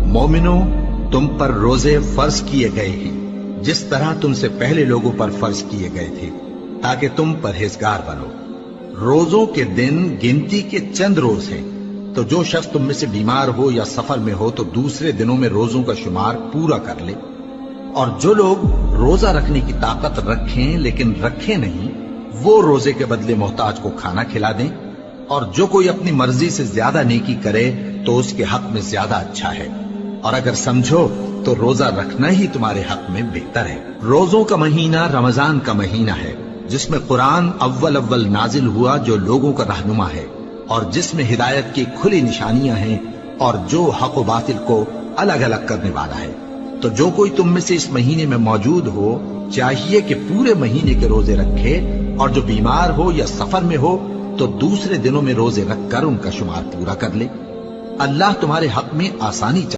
مومنو، تم پر روزے فرض کیے گئے ہیں جس طرح تم سے پہلے لوگوں پر فرض کیے گئے تھے، تاکہ تم پرہیزگار بنو۔ روزوں کے دن گنتی کے چند روز ہیں، تو جو شخص تم میں سے بیمار ہو یا سفر میں ہو تو دوسرے دنوں میں روزوں کا شمار پورا کر لے۔ اور جو لوگ روزہ رکھنے کی طاقت رکھیں لیکن رکھیں نہیں، وہ روزے کے بدلے محتاج کو کھانا کھلا دیں۔ اور جو کوئی اپنی مرضی سے زیادہ نیکی کرے تو اس کے حق میں زیادہ اچھا ہے، اور اگر سمجھو تو روزہ رکھنا ہی تمہارے حق میں بہتر ہے۔ روزوں کا مہینہ رمضان کا مہینہ ہے، جس میں قرآن اول نازل ہوا، جو لوگوں کا رہنما ہے اور جس میں ہدایت کی کھلی نشانیاں ہیں، اور جو حق و باطل کو الگ الگ کرنے والا ہے۔ تو جو کوئی تم میں سے اس مہینے میں موجود ہو چاہیے کہ پورے مہینے کے روزے رکھے، اور جو بیمار ہو یا سفر میں ہو تو دوسرے دنوں میں روزے رکھ کر ان کا شمار پورا کر لے۔ اللہ تمہارے حق میں آسانی